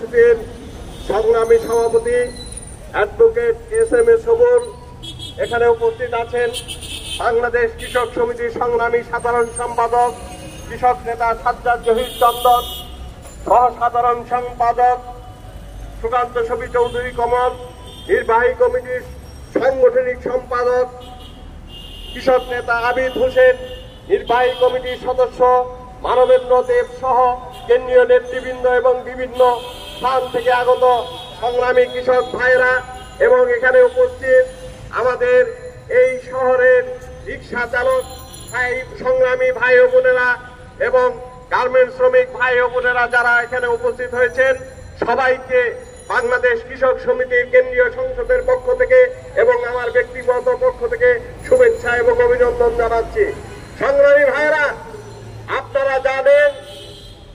কর্মসূচির সংগ্রামী সভাপতি অ্যাডভোকেট এস.এম. সবুর, এখানে উপস্থিত আছেন বাংলাদেশ কৃষক সমিতির সংগ্রামী সাধারণ সম্পাদক কৃষক নেতা সাজ্জাদ জহির চন্দন, সহ সাধারণ সম্পাদক সুকান্ত ছবি চৌধুরী কমল, নির্বাহী কমিটির সাংগঠনিক সম্পাদক কৃষক নেতা আবিদ হোসেন, নির্বাহী কমিটির সদস্য মানবেন্দ্র দেব সহ কেন্দ্রীয় নেতৃবৃন্দ এবং বিভিন্ন স্থান থেকে আগত সংগ্রামী কৃষক ভাইরা এবং এখানে উপস্থিত আমাদের এই শহরের রিক্সা চালক সংগ্রামী ভাই ও বোনেরা এবং গার্মেন্টস শ্রমিক ভাই ও বোনেরা যারা এখানে উপস্থিত হয়েছেন, সবাইকে বাংলাদেশ কৃষক সমিতির কেন্দ্রীয় সংসদের পক্ষ থেকে এবং আমার ব্যক্তিগত পক্ষ থেকে শুভেচ্ছা এবং অভিনন্দন জানাচ্ছি। সংগ্রামী ভাইরা, আপনারা জানেন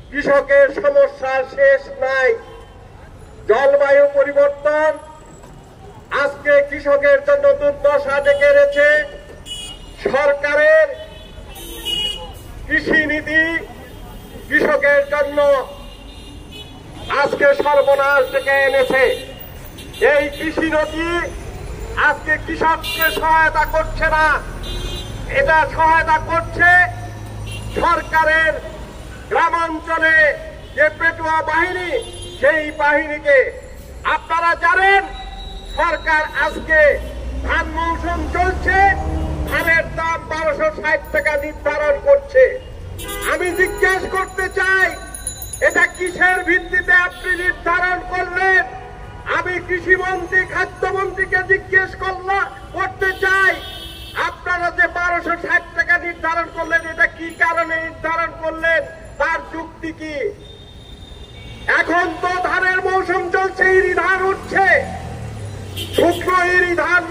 কৃষকের সমস্যার শেষ নাই। জলবায়ু পরিবর্তন আজকে কৃষকের জন্য দুর্দশা ডেকে এনেছে। সরকারের কৃষি নীতি কৃষকের জন্য আজকে সর্বনাশ ডেকে এনেছে। এই কৃষি নীতি আজকে কৃষককে সহায়তা করছে না, এটা সহায়তা করছে সরকারের গ্রামাঞ্চলে যে পেটুয়া বাহিনী, সেই বাহিনীকে। আপনারা জানেন সরকার আজকে ধান মৌসুম চলছে, ধানের দাম 1260 টাকা নির্ধারণ করছে। আমি জিজ্ঞেস করতে চাই, এটা কিসের ভিত্তিতে আপনি নির্ধারণ করলেন? আমি কৃষিমন্ত্রী খাদ্যমন্ত্রীকে জিজ্ঞেস করতে চাই, আপনারা যে 1260 টাকা নির্ধারণ করলেন, এটা কি কারণে নির্ধারণ করলেন? তার যুক্তি কি? এখন তো ধানের মৌসুম চলছে, ইরি ধান উঠছে, শুকনো ইরি ধান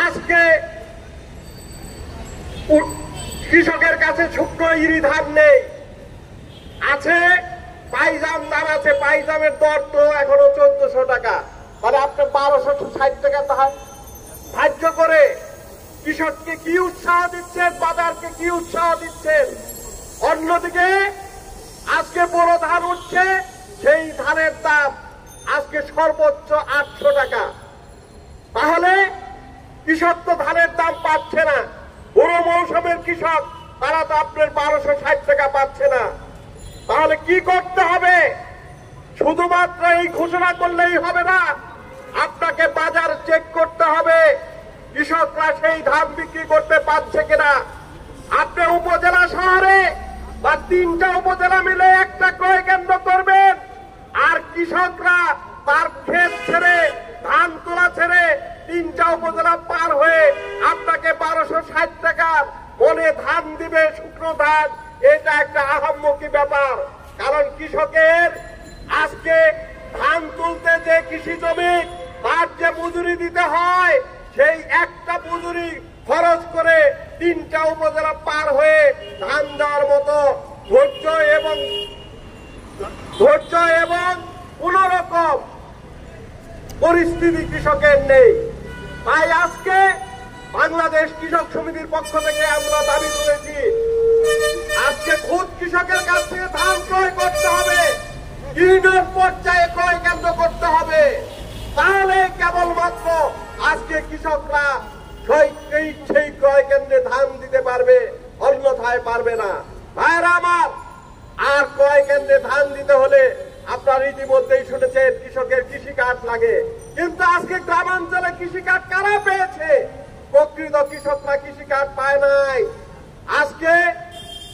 আজকে কৃষকের কাছে শুকনো ইরি ধান নেই, আছে পাইজাম ধান আছে। পাইজামের দর তো এখনো 1400 টাকা, মানে আপনি 1260 টাকা ধার্য করে কৃষককে কি উৎসাহ দিচ্ছেন, বাজারকে কি উৎসাহ দিচ্ছেন? অন্যদিকে আজকে বড় ধান উঠছে, সেই ধানের দাম আজকে সর্বোচ্চ 800 টাকা। তাহলে কৃষক তো ধানের দাম পাচ্ছে না। বড় মৌসুমের কৃষক তারা তো আপনার 1260 টাকা পাচ্ছে না। তাহলে কি করতে হবে? শুধুমাত্র এই ঘোষণা করলেই হবে না, আপনাকে বাজার চেক করতে হবে কৃষকরা সেই ধান বিক্রি করতে পারছে কিনা। আপনি উপজেলা শহরে বা 3টা উপজেলা মিলে একটা ক্রয় কেন্দ্র করবেন, আর কৃষকরা তার ক্ষেত ছেড়ে ধান তোলা ছেড়ে 3টা উপজেলা পার হয়ে আপনাকে 1260 টাকার মনে ধান দিবে, শুকনো ধান। এটা একটা আহাম্মকি ব্যাপার। কারণ কৃষকের আজকে ধান তুলতে যে কৃষি শ্রমিক তার যে মজুরি দিতে হয়, সেই একটা মজুরি খরচ করে 3টা উপজেলা পার হয়ে ধান দেওয়ার মতো ধৈর্য এবং কোন রকম পরিস্থিতি কৃষকের নেই। তাই আজকে বাংলাদেশ কৃষক সমিতির পক্ষ থেকে আমরা দাবি তুলেছি, আজকে খুদ কৃষকের কাছ থেকে ধান ক্রয় করতে হবে, ইউনিয়ন পর্যায়ে ক্রয় কেন্দ্র করতে হবে। তাহলে কেবলমাত্র আজকে কৃষকরা সেই ক্রয় কেন্দ্রে ধান দিতে পারবে, অন্যথায় পারবে না। ভাইরা আমার, আর ক্রয় কেন্দ্রে ধান দিতে হলে আপনারা ইতিমধ্যেই শুনেছেন কৃষকের কৃষি কার্ড লাগে। কিন্তু আজকে গ্রামাঞ্চলে কৃষি কার্ড কারা পেয়েছে? প্রকৃত কৃষকরা কৃষি কার্ড পায় নাই। আজকে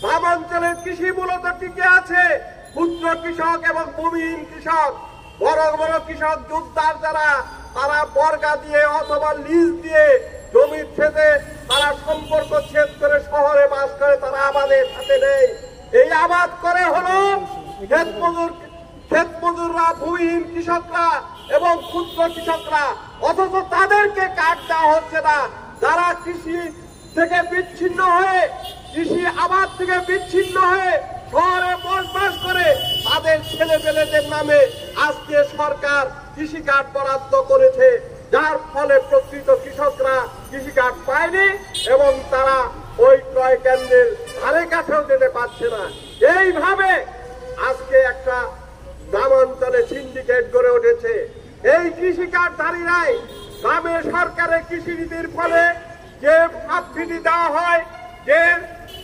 গ্রামাঞ্চলের কৃষি মূলত টিকে আছে ক্ষুদ্র কৃষক এবং ভূমিহীন কৃষক। বড় বড় কৃষক যোদ্ধার যারা, তারা বর্গা দিয়ে অথবা লিজ দিয়ে জমির ছেদে তারা সম্পর্ক ছেদ করে শহরে বাস করে, তারা আবাদের সাথে নেই। এই আবাদ করে হলো ক্ষেত মজুররা, ভূমিহীন কৃষকরা এবং ক্ষুদ্র কৃষকরা, অথচ তাদেরকে কার্ড দেওয়া হচ্ছে না। যারা কৃষি থেকে বিচ্ছিন্ন হয়ে, কৃষি আবাদ থেকে বিচ্ছিন্ন হয়ে শহরে বসবাস করে, তাদের ছেলেপেলেদের নামে আজকে সরকার কৃষি কার্ড বরাদ্দ করেছে, যার ফলে প্রকৃত কৃষকরা কৃষি কার্ড পায়নি এবং তারা ওই ক্রয় কেন্দ্রের ধারে কাছেও যেতে পারছে না। এইভাবে আজকে একটা গ্রামাঞ্চলে সিন্ডিকেট গড়ে উঠেছে। এই কৃষি কার্ডধারীরাই গ্রামে সরকারের কৃষি নীতির ফলে যে সাবসিডি দেওয়া হয়, যে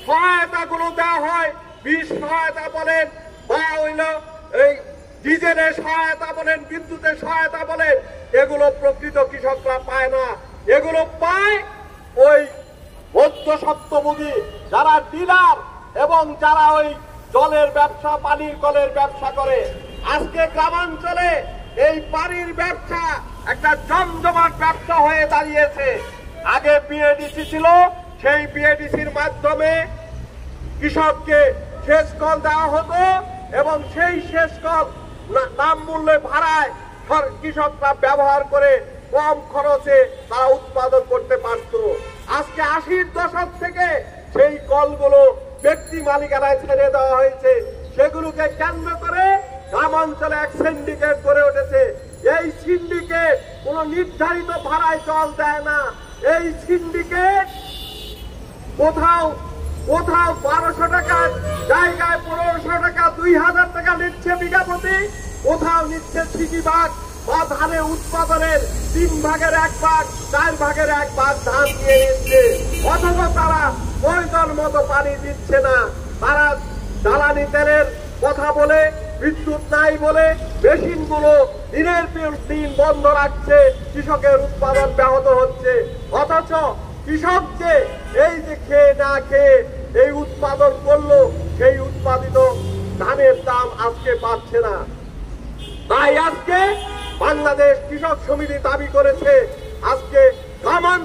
সহায়তাগুলো দেওয়া হয়, বীজ সহায়তা বলেন বা এই ডিজেলের সহায়তা বলেন, বিদ্যুতের সহায়তা বলেন, এগুলো প্রকৃত কৃষকরা পায় না। এগুলো পায় ওই মধ্যস্বত্বভোগী যারা ডিলার এবং যারা ওই জলের ব্যবসা, পানির কলের ব্যবসা করে। আজকে গ্রামাঞ্চলে এই পানির ব্যবসা একটা জমজমাট ব্যবসা হয়ে দাঁড়িয়েছে। আগে বিএডিসি ছিল, সেই বিএডিসির মাধ্যমে কৃষককে সেচ কল দেওয়া হতো এবং সেই সেচ কল নাম মূল্যে ভাড়ায় কৃষকরা ব্যবহার করে কম খরচে তারা উৎপাদন করতে পারত। আজকে 80-র দশক থেকে সেই কলগুলো ব্যক্তি মালিকানায় ছেড়ে দেওয়া হয়েছে। সেগুলোকে কেন্দ্র করে গ্রামাঞ্চলে এক সিন্ডিকেট গড়ে উঠেছে। এই সিন্ডিকেট কোন নির্ধারিত ভাড়ায় জল দেয় না। এই সিন্ডিকেট কোথাও 1200 টাকার জায়গায় 1500 টাকা, 2000 টাকা নিচ্ছে বিঘা প্রতি, কোথাও নিচ্ছে 60 ভাগ বা ধানের উৎপাদনের 3 ভাগের 1 ভাগ, 4 ভাগের 1 ভাগ ধান দিয়ে নিচ্ছে। অথচ তারা প্রয়োজন মতো পানি দিচ্ছে না। তারা জ্বালানি তেলের কথা বলে, বিদ্যুৎ নাই বলে মেশিনগুলো দিনের পর দিন বন্ধ রাখছে, কৃষকের উৎপাদন ব্যাহত হচ্ছে। অথচ কৃষককে এই যে খেয়ে না খেয়ে এই উৎপাদন করলো, সেই উৎপাদিত ধানের দাম আজকে পাচ্ছে না। তাই আজকে বাংলাদেশ কৃষক সমিতি দাবি করেছে আজকে